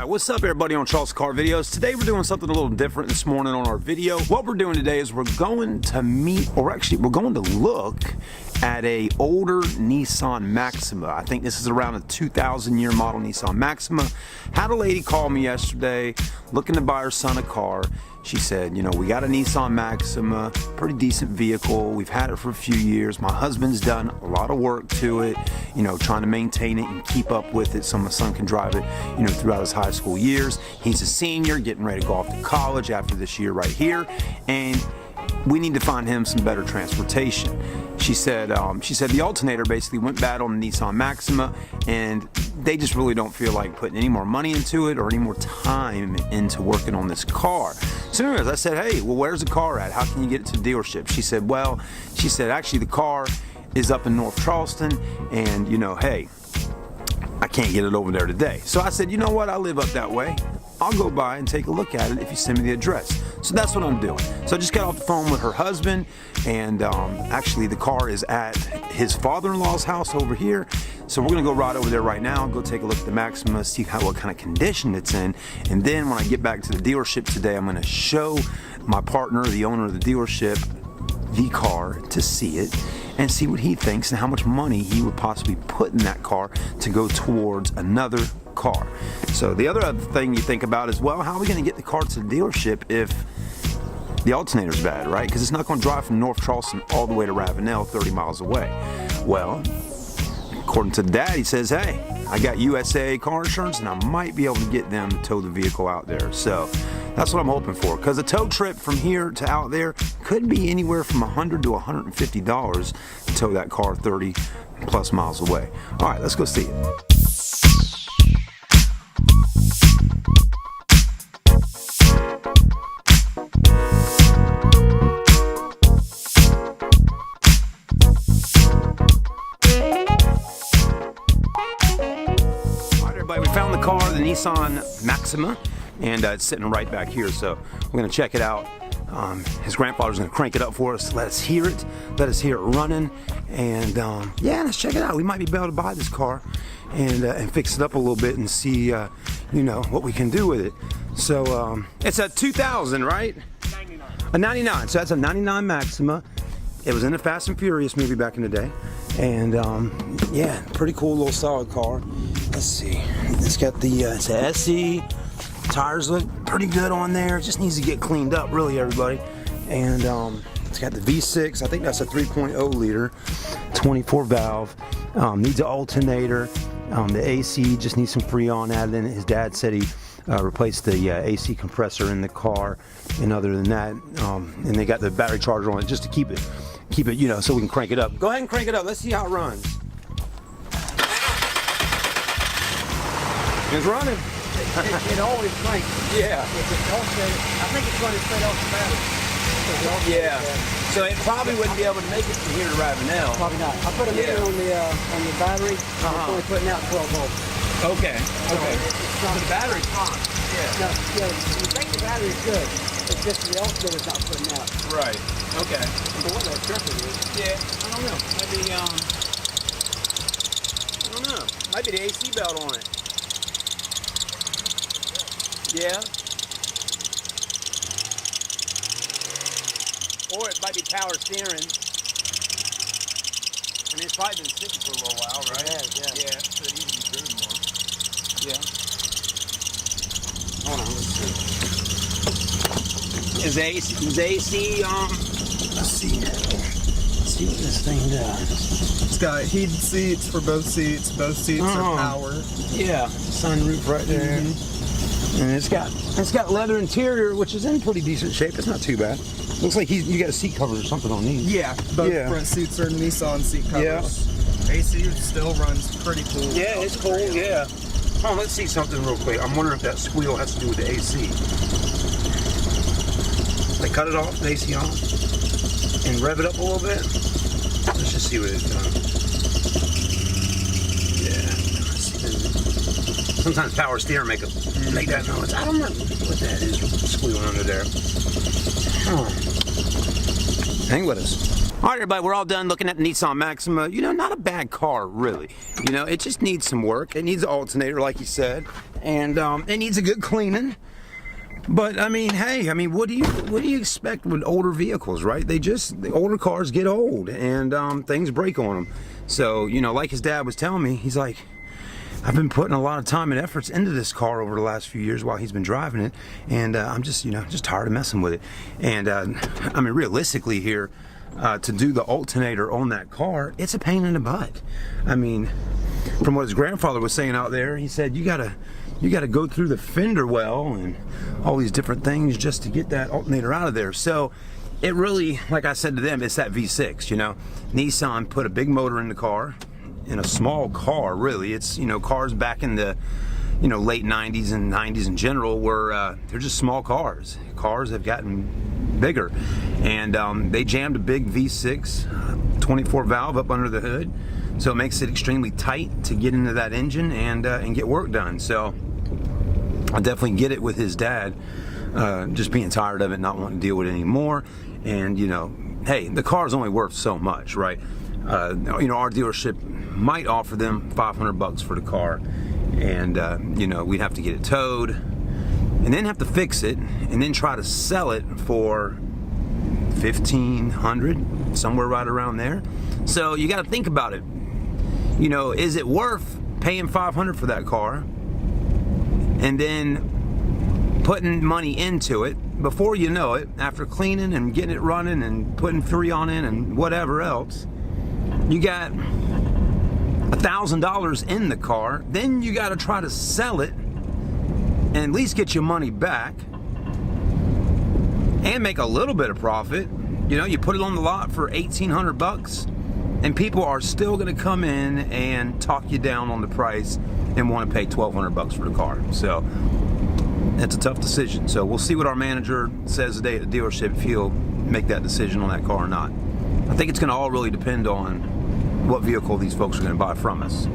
Alright, what's up everybody on Charleston Car Videos? Today we're doing something a little different this morning on our video. What we're doing today is we're going to meet, or actually we're going to look at a older Nissan Maxima. I think this is around a 2000 year model Nissan Maxima. Had a lady call me yesterday looking to buy her son a car. She said, you know, we got a Nissan Maxima, pretty decent vehicle. We've had it for a few years. My husband's done a lot of work to it, you know, trying to maintain it and keep up with it so my son can drive it, you know, throughout his high school years. He's a senior, getting ready to go off to college after this year right here, and we need to find him some better transportation. She said the Alternator basically went bad on the Nissan Maxima, and they just really don't feel like putting any more money into it or any more time into working on this car. So anyways, I said, hey, well, where's the car at? How can you get it to the dealership? She said, actually the car is up in North Charleston, and you know, hey, I can't get it over there today. So I said, you know what, I live up that way. I'll go by and take a look at it if you send me the address. So that's what I'm doing. So I just got off the phone with her husband, and actually the car is at his father-in-law's house over here. So we're gonna go right over there right now, go take a look at the Maxima, see what kind of condition it's in, and then when I get back to the dealership today, I'm gonna show my partner, the owner of the dealership, the car to see it and see what he thinks and how much money he would possibly put in that car to go towards another car. So the other thing you think about is, well, how are we going to get the car to the dealership if the alternator's bad, right? Because it's not going to drive from North Charleston all the way to Ravenel, 30 miles away. Well, according to Dad, he says, hey, I got USA car insurance and I might be able to get them to tow the vehicle out there. So that's what I'm hoping for, because a tow trip from here to out there could be anywhere from $100 to $150 to tow that car 30 plus miles away. All right, let's go see it. We found the car, the Nissan Maxima, and it's sitting right back here, so we're going to check it out. His grandfather's going to crank it up for us, let us hear it running, and yeah, let's check it out. We might be able to buy this car and fix it up a little bit and see, you know, what we can do with it. So it's a 2000, right? 99. A 99, so that's a 99 Maxima. It was in the Fast and Furious movie back in the day, and yeah, pretty cool little solid car. Let's see, it's got the it's a SE. Tires look pretty good on there. It just needs to get cleaned up, really, everybody. And it's got the V6. I think that's a 3.0 liter, 24 valve. Needs an alternator. The AC just needs some Freon added in it. His dad said he replaced the AC compressor in the car. And other than that, and they got the battery charger on it just to keep it, you know, so we can crank it up. Go ahead and crank it up. Let's see how it runs. It's running. It always cranks. Yeah. I think it's running straight off the battery. Yeah. So it probably wouldn't be able to make it from here to Ravenel. Probably not. I put a meter on the battery. It's only putting out 12 volts. Okay. Okay. So the battery's hot. Yeah. No, yeah, you think the battery is good. It's just the alternator's not putting out. Right. Okay. But what that tripping is? Yeah. I don't know. Maybe I don't know. Might be the AC belt on it. Yeah. Or it might be power steering. I mean, it's probably been sitting for a little while, right? Yeah. Yeah, so it needs to be driven more. Yeah. Hold on, let's see. Is AC, let's see. Let's see what this thing does. It's got heated seats for both seats. Both seats are power. Yeah, sunroof right there. And it's got leather interior, which is in pretty decent shape. It's not too bad. Looks like you got a seat cover or something on these. Yeah, both front seats are Nissan seat covers. Yeah. AC still runs pretty cool. Yeah, it's cool. Yeah. Hold on, let's see something real quick. I'm wondering if that squeal has to do with the AC. They cut it off, the AC on, and rev it up a little bit. Let's just see what it's done. Sometimes power steering make that noise. I don't know what that is squealing under there. Hang with us. All right, everybody, we're all done looking at the Nissan Maxima. You know, not a bad car, really. You know, it just needs some work. It needs an alternator, like you said, and it needs a good cleaning. But I mean, hey, I mean, what do you expect with older vehicles, right? The older cars get old, and things break on them. So, you know, like his dad was telling me, he's like, I've been putting a lot of time and efforts into this car over the last few years while he's been driving it, and I'm just, you know, just tired of messing with it. And I mean, realistically here, to do the alternator on that car, it's a pain in the butt. I mean, from what his grandfather was saying out there, he said you gotta go through the fender well and all these different things just to get that alternator out of there. So it really, like I said to them, it's that V6. You know, Nissan put a big motor in the car, in a small car, really. It's, you know, cars back in the, you know, late 90s and 90s in general were they're just small cars. Cars have gotten bigger, and they jammed a big V6 24 valve up under the hood, so it makes it extremely tight to get into that engine and get work done. So I definitely get it with his dad, just being tired of it, not wanting to deal with it anymore. And you know, hey, the car's only worth so much, right? You know, our dealership might offer them $500 for the car, and you know, we'd have to get it towed and then have to fix it and then try to sell it for $1,500, somewhere right around there. So you got to think about it. You know, is it worth paying $500 for that car and then putting money into it? Before you know it, after cleaning and getting it running and putting Freon in and whatever else, you got $1,000 in the car. Then you got to try to sell it and at least get your money back and make a little bit of profit. You know, you put it on the lot for $1,800, and people are still going to come in and talk you down on the price and want to pay $1,200 for the car. So it's a tough decision. So we'll see what our manager says today at the dealership, if he'll make that decision on that car or not. I think it's going to all really depend on what vehicle these folks are going to buy from us.